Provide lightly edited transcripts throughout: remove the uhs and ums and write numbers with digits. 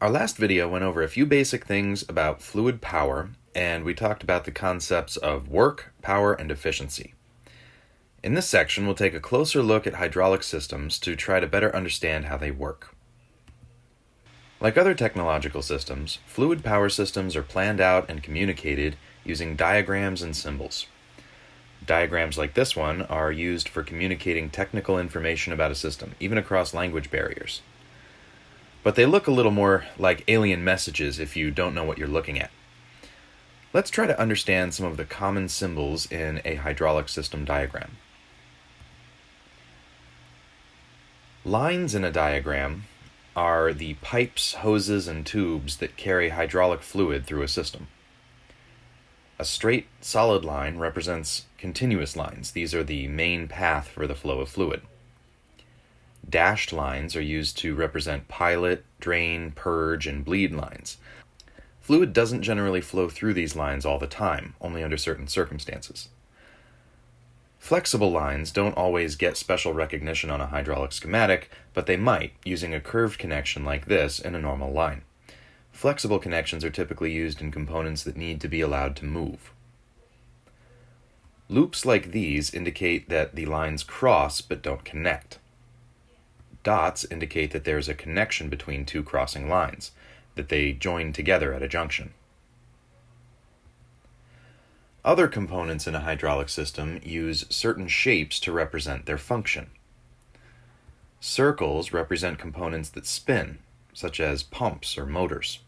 Our last video went over a few basic things about fluid power, and we talked about the concepts of work, power, and efficiency. In this section, we'll take a closer look at hydraulic systems to try to better understand how they work. Like other technological systems, fluid power systems are planned out and communicated using diagrams and symbols. Diagrams like this one are used for communicating technical information about a system, even across language barriers. But they look a little more like alien messages if you don't know what you're looking at. Let's try to understand some of the common symbols in a hydraulic system diagram. Lines in a diagram are the pipes, hoses, and tubes that carry hydraulic fluid through a system. A straight, solid line represents continuous lines. These are the main path for the flow of fluid. Dashed lines are used to represent pilot, drain, purge, and bleed lines. Fluid doesn't generally flow through these lines all the time, only under certain circumstances. Flexible lines don't always get special recognition on a hydraulic schematic, but they might, using a curved connection like this in a normal line. Flexible connections are typically used in components that need to be allowed to move. Loops like these indicate that the lines cross but don't connect. Dots indicate that there is a connection between two crossing lines, that they join together at a junction. Other components in a hydraulic system use certain shapes to represent their function. Circles represent components that spin, such as pumps or motors.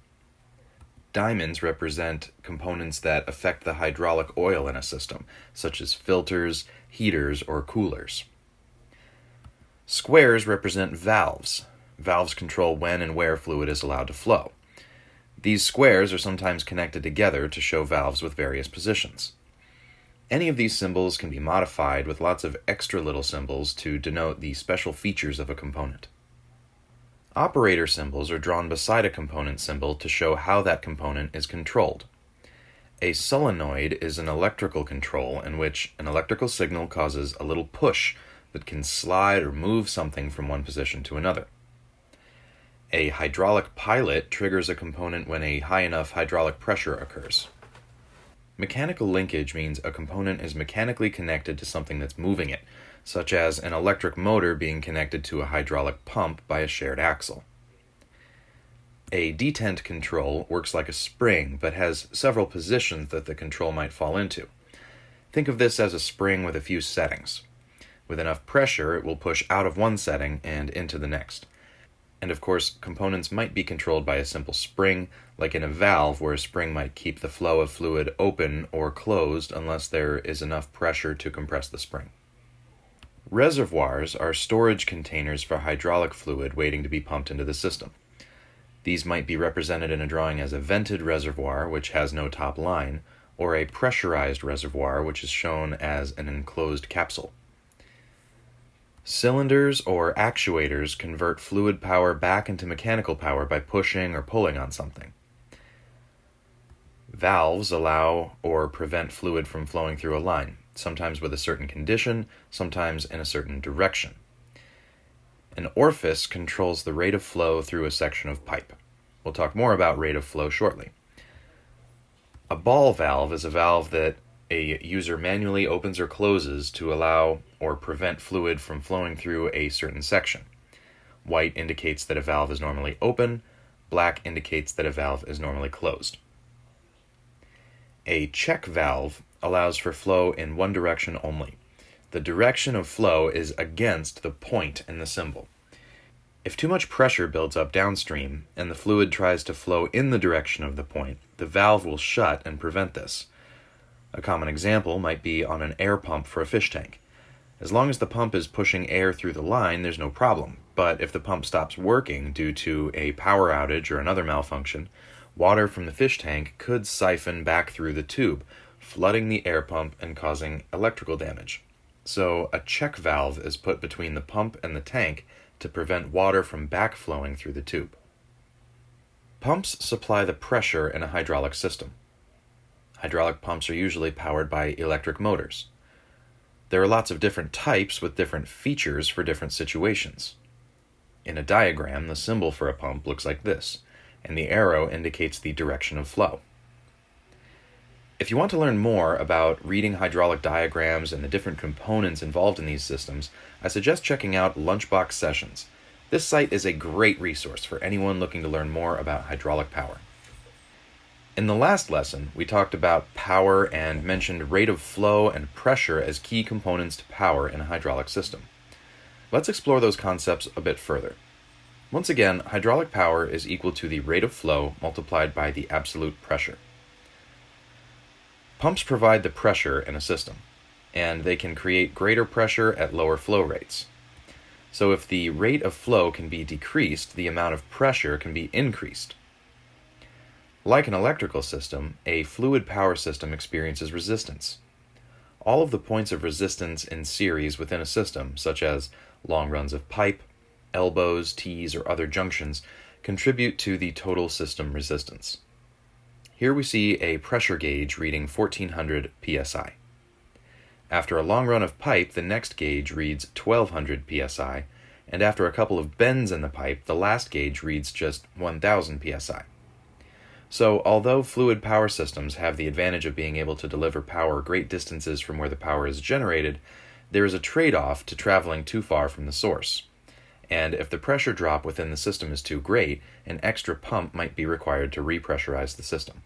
Diamonds represent components that affect the hydraulic oil in a system, such as filters, heaters, or coolers. Squares represent valves. Valves control when and where fluid is allowed to flow. These squares are sometimes connected together to show valves with various positions. Any of these symbols can be modified with lots of extra little symbols to denote the special features of a component. Operator symbols are drawn beside a component symbol to show how that component is controlled. A solenoid is an electrical control in which an electrical signal causes a little push that can slide or move something from one position to another. A hydraulic pilot triggers a component when a high enough hydraulic pressure occurs. Mechanical linkage means a component is mechanically connected to something that's moving it, such as an electric motor being connected to a hydraulic pump by a shared axle. A detent control works like a spring, but has several positions that the control might fall into. Think of this as a spring with a few settings. With enough pressure, it will push out of one setting and into the next. And of course, components might be controlled by a simple spring, like in a valve where a spring might keep the flow of fluid open or closed unless there is enough pressure to compress the spring. Reservoirs are storage containers for hydraulic fluid waiting to be pumped into the system. These might be represented in a drawing as a vented reservoir, which has no top line, or a pressurized reservoir, which is shown as an enclosed capsule. Cylinders or actuators convert fluid power back into mechanical power by pushing or pulling on something. Valves allow or prevent fluid from flowing through a line, sometimes with a certain condition, sometimes in a certain direction. An orifice controls the rate of flow through a section of pipe. We'll talk more about rate of flow shortly. A ball valve is a valve that a user manually opens or closes to allow or prevent fluid from flowing through a certain section. White indicates that a valve is normally open, black indicates that a valve is normally closed. A check valve allows for flow in one direction only. The direction of flow is against the point in the symbol. If too much pressure builds up downstream and the fluid tries to flow in the direction of the point, the valve will shut and prevent this. A common example might be on an air pump for a fish tank. As long as the pump is pushing air through the line, there's no problem. But if the pump stops working due to a power outage or another malfunction, water from the fish tank could siphon back through the tube, flooding the air pump and causing electrical damage. So a check valve is put between the pump and the tank to prevent water from backflowing through the tube. Pumps supply the pressure in a hydraulic system. Hydraulic pumps are usually powered by electric motors. There are lots of different types with different features for different situations. In a diagram, the symbol for a pump looks like this. and the arrow indicates the direction of flow. If you want to learn more about reading hydraulic diagrams and the different components involved in these systems, I suggest checking out Lunchbox Sessions. This site is a great resource for anyone looking to learn more about hydraulic power. In the last lesson, we talked about power and mentioned rate of flow and pressure as key components to power in a hydraulic system. Let's explore those concepts a bit further. Once again, hydraulic power is equal to the rate of flow multiplied by the absolute pressure. Pumps provide the pressure in a system, and they can create greater pressure at lower flow rates. So if the rate of flow can be decreased, the amount of pressure can be increased. Like an electrical system, a fluid power system experiences resistance. All of the points of resistance in series within a system, such as long runs of pipe, elbows, T's, or other junctions, contribute to the total system resistance. Here we see a pressure gauge reading 1400 psi. After a long run of pipe, the next gauge reads 1200 psi, and after a couple of bends in the pipe, the last gauge reads just 1000 psi. So, although fluid power systems have the advantage of being able to deliver power great distances from where the power is generated, there is a trade-off to traveling too far from the source. And if the pressure drop within the system is too great, an extra pump might be required to repressurize the system.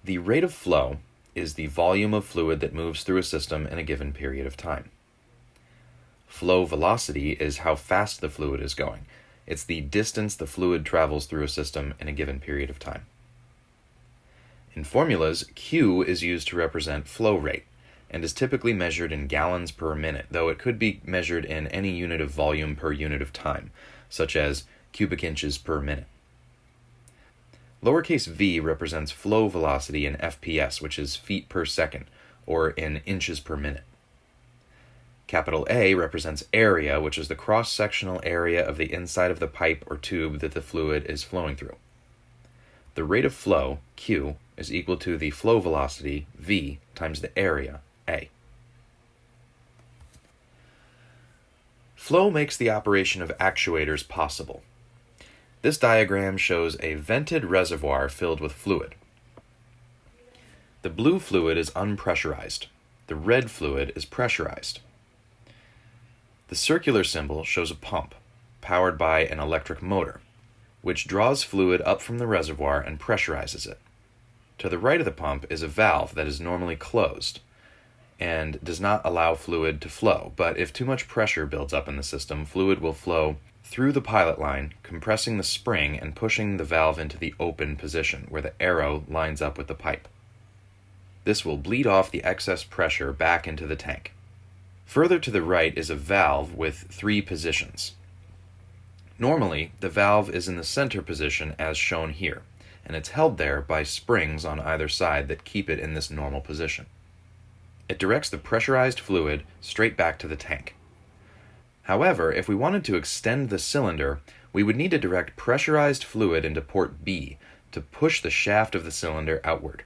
The rate of flow is the volume of fluid that moves through a system in a given period of time. Flow velocity is how fast the fluid is going. It's the distance the fluid travels through a system in a given period of time. In formulas, Q is used to represent flow rate, and is typically measured in gallons per minute, though it could be measured in any unit of volume per unit of time, such as cubic inches per minute. Lowercase v represents flow velocity in FPS, which is feet per second, or in inches per minute. Capital A represents area, which is the cross-sectional area of the inside of the pipe or tube that the fluid is flowing through. The rate of flow, Q, is equal to the flow velocity, V, times the area, A. Flow makes the operation of actuators possible. This diagram shows a vented reservoir filled with fluid. The blue fluid is unpressurized. The red fluid is pressurized. The circular symbol shows a pump, powered by an electric motor, which draws fluid up from the reservoir and pressurizes it. To the right of the pump is a valve that is normally closed and does not allow fluid to flow, but if too much pressure builds up in the system, fluid will flow through the pilot line, compressing the spring and pushing the valve into the open position, where the arrow lines up with the pipe. This will bleed off the excess pressure back into the tank. Further to the right is a valve with 3 positions. Normally, the valve is in the center position as shown here, and it's held there by springs on either side that keep it in this normal position. It directs the pressurized fluid straight back to the tank. However, if we wanted to extend the cylinder, we would need to direct pressurized fluid into port B to push the shaft of the cylinder outward.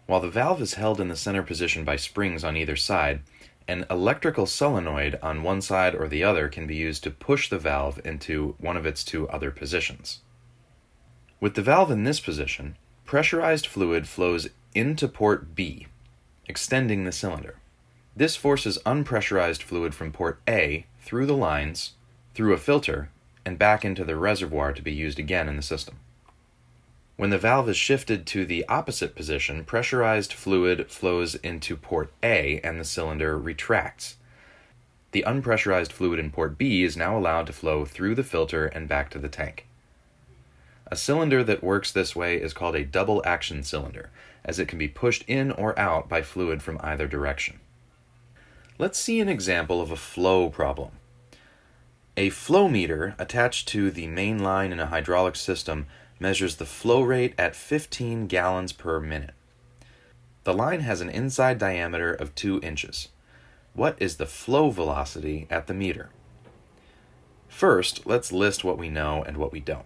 While the valve is held in the center position by springs on either side, an electrical solenoid on one side or the other can be used to push the valve into one of its 2 other positions. With the valve in this position, pressurized fluid flows into port B, extending the cylinder. This forces unpressurized fluid from port A through the lines, through a filter, and back into the reservoir to be used again in the system. When the valve is shifted to the opposite position, pressurized fluid flows into port A and the cylinder retracts. The unpressurized fluid in port B is now allowed to flow through the filter and back to the tank. A cylinder that works this way is called a double action cylinder, as it can be pushed in or out by fluid from either direction. Let's see an example of a flow problem. A flow meter attached to the main line in a hydraulic system measures the flow rate at 15 gallons per minute. The line has an inside diameter of 2 inches. What is the flow velocity at the meter? First, let's list what we know and what we don't.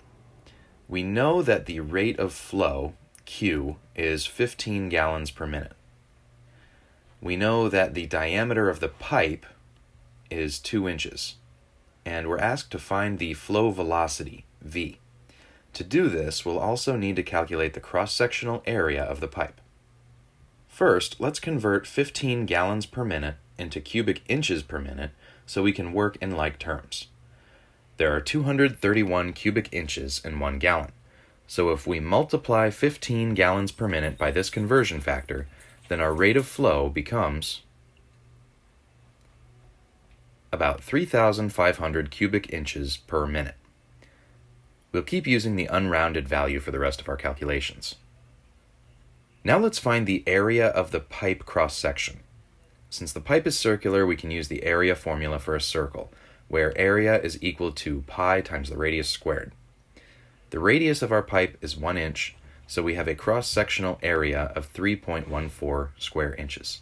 We know that the rate of flow, Q, is 15 gallons per minute. We know that the diameter of the pipe is 2 inches. and we're asked to find the flow velocity, v. To do this, we'll also need to calculate the cross-sectional area of the pipe. First, let's convert 15 gallons per minute into cubic inches per minute so we can work in like terms. There are 231 cubic inches in 1 gallon, so if we multiply 15 gallons per minute by this conversion factor, then our rate of flow becomes about 3,500 cubic inches per minute. We'll keep using the unrounded value for the rest of our calculations. Now let's find the area of the pipe cross-section. Since the pipe is circular, we can use the area formula for a circle, where area is equal to pi times the radius squared. The radius of our pipe is 1 inch, so we have a cross-sectional area of 3.14 square inches.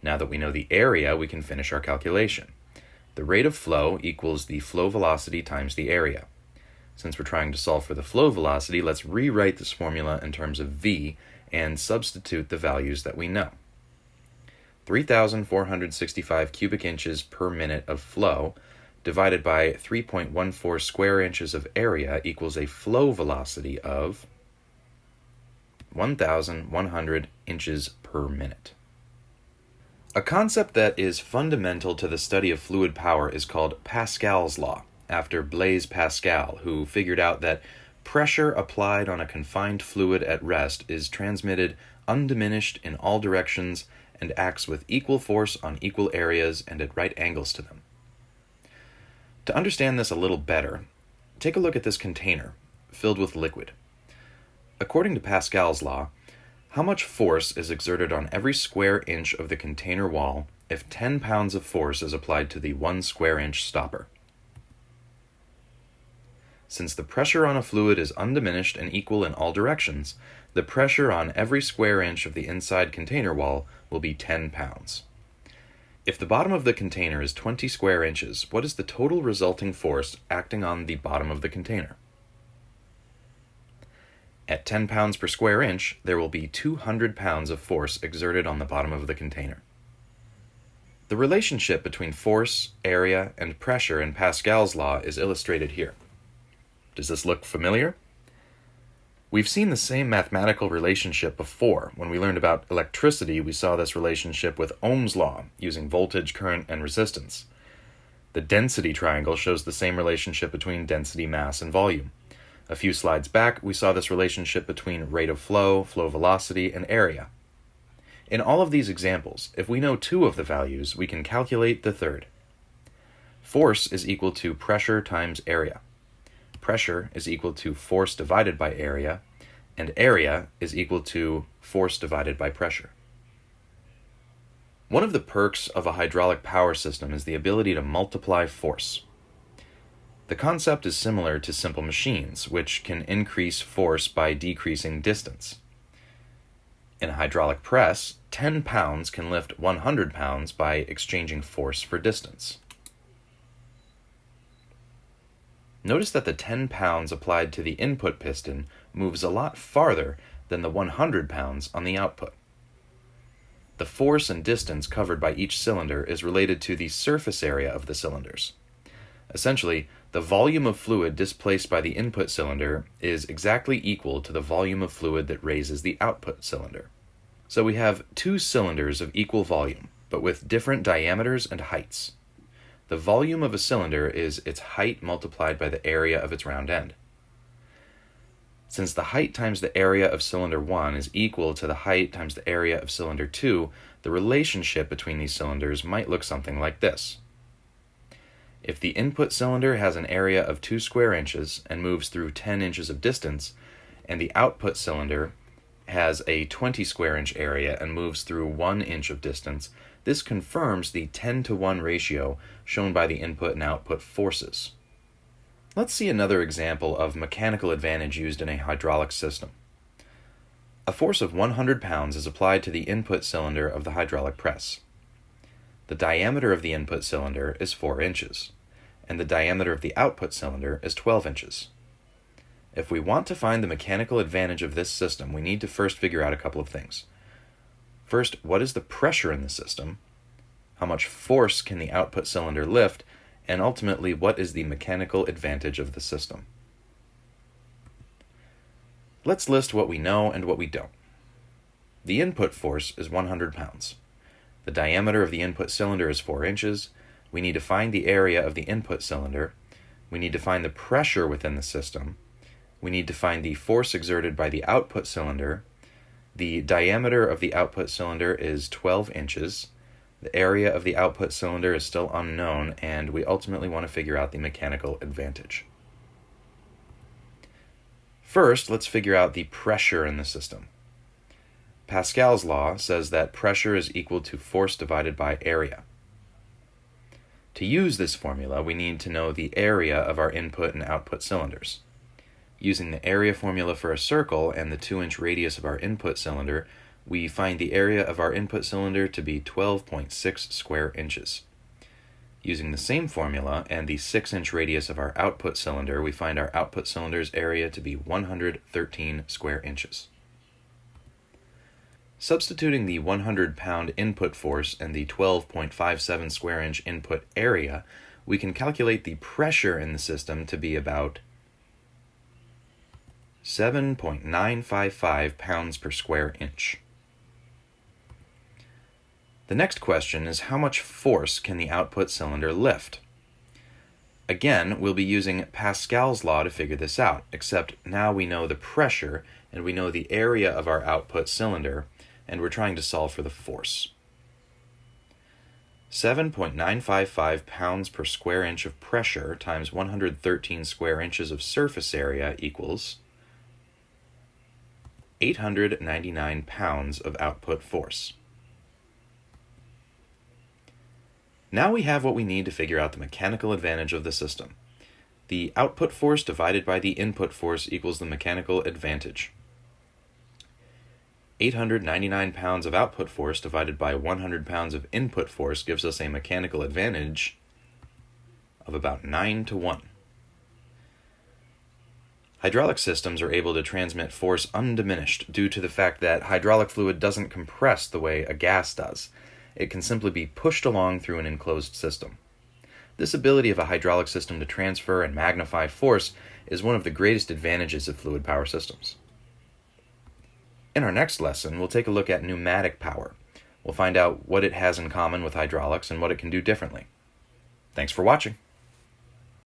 Now that we know the area, we can finish our calculation. The rate of flow equals the flow velocity times the area. Since we're trying to solve for the flow velocity, let's rewrite this formula in terms of v and substitute the values that we know. 3,465 cubic inches per minute of flow divided by 3.14 square inches of area equals a flow velocity of 1,100 inches per minute. A concept that is fundamental to the study of fluid power is called Pascal's law, after Blaise Pascal, who figured out that pressure applied on a confined fluid at rest is transmitted undiminished in all directions and acts with equal force on equal areas and at right angles to them. To understand this a little better, take a look at this container filled with liquid. According to Pascal's law, how much force is exerted on every square inch of the container wall if 10 pounds of force is applied to the 1 square inch stopper? Since the pressure on a fluid is undiminished and equal in all directions, the pressure on every square inch of the inside container wall will be 10 pounds. If the bottom of the container is 20 square inches, what is the total resulting force acting on the bottom of the container? At 10 pounds per square inch, there will be 200 pounds of force exerted on the bottom of the container. The relationship between force, area, and pressure in Pascal's law is illustrated here. Does this look familiar? We've seen the same mathematical relationship before. When we learned about electricity, we saw this relationship with Ohm's law, using voltage, current, and resistance. The density triangle shows the same relationship between density, mass, and volume. A few slides back, we saw this relationship between rate of flow, flow velocity, and area. In all of these examples, if we know 2 of the values, we can calculate the third. Force is equal to pressure times area. Pressure is equal to force divided by area, and area is equal to force divided by pressure. One of the perks of a hydraulic power system is the ability to multiply force. The concept is similar to simple machines, which can increase force by decreasing distance. In a hydraulic press, 10 pounds can lift 100 pounds by exchanging force for distance. Notice that the 10 pounds applied to the input piston moves a lot farther than the 100 pounds on the output. The force and distance covered by each cylinder is related to the surface area of the cylinders. Essentially, the volume of fluid displaced by the input cylinder is exactly equal to the volume of fluid that raises the output cylinder. So we have 2 cylinders of equal volume, but with different diameters and heights. The volume of a cylinder is its height multiplied by the area of its round end. Since the height times the area of cylinder 1 is equal to the height times the area of cylinder 2, the relationship between these cylinders might look something like this. If the input cylinder has an area of 2 square inches and moves through 10 inches of distance, and the output cylinder has a 20 square inch area and moves through 1 inch of distance, this confirms the 10-to-1 ratio shown by the input and output forces. Let's see another example of mechanical advantage used in a hydraulic system. A force of 100 pounds is applied to the input cylinder of the hydraulic press. The diameter of the input cylinder is 4 inches, and the diameter of the output cylinder is 12 inches. If we want to find the mechanical advantage of this system, we need to first figure out a couple of things. First, what is the pressure in the system? How much force can the output cylinder lift? and ultimately what is the mechanical advantage of the system. Let's list what we know and what we don't. The input force is 100 pounds. The diameter of the input cylinder is 4 inches. We need to find the area of the input cylinder. We need to find the pressure within the system. We need to find the force exerted by the output cylinder. The diameter of the output cylinder is 12 inches. The area of the output cylinder is still unknown, and we ultimately want to figure out the mechanical advantage. First, let's figure out the pressure in the system. Pascal's law says that pressure is equal to force divided by area. To use this formula, we need to know the area of our input and output cylinders. Using the area formula for a circle and the 2-inch radius of our input cylinder, we find the area of our input cylinder to be 12.6 square inches. Using the same formula and the 6-inch radius of our output cylinder, we find our output cylinder's area to be 113 square inches. Substituting the 100-pound input force and the 12.57 square inch input area, we can calculate the pressure in the system to be about 7.955 pounds per square inch. The next question is how much force can the output cylinder lift? Again, we'll be using Pascal's law to figure this out, except now we know the pressure and we know the area of our output cylinder, and we're trying to solve for the force. 7.955 pounds per square inch of pressure times 113 square inches of surface area equals 899 pounds of output force. Now we have what we need to figure out the mechanical advantage of the system. The output force divided by the input force equals the mechanical advantage. 899 pounds of output force divided by 100 pounds of input force gives us a mechanical advantage of about 9-1. Hydraulic systems are able to transmit force undiminished due to the fact that hydraulic fluid doesn't compress the way a gas does. It can simply be pushed along through an enclosed system. This ability of a hydraulic system to transfer and magnify force is one of the greatest advantages of fluid power systems. In our next lesson, we'll take a look at pneumatic power. We'll find out what it has in common with hydraulics and what it can do differently. Thanks for watching.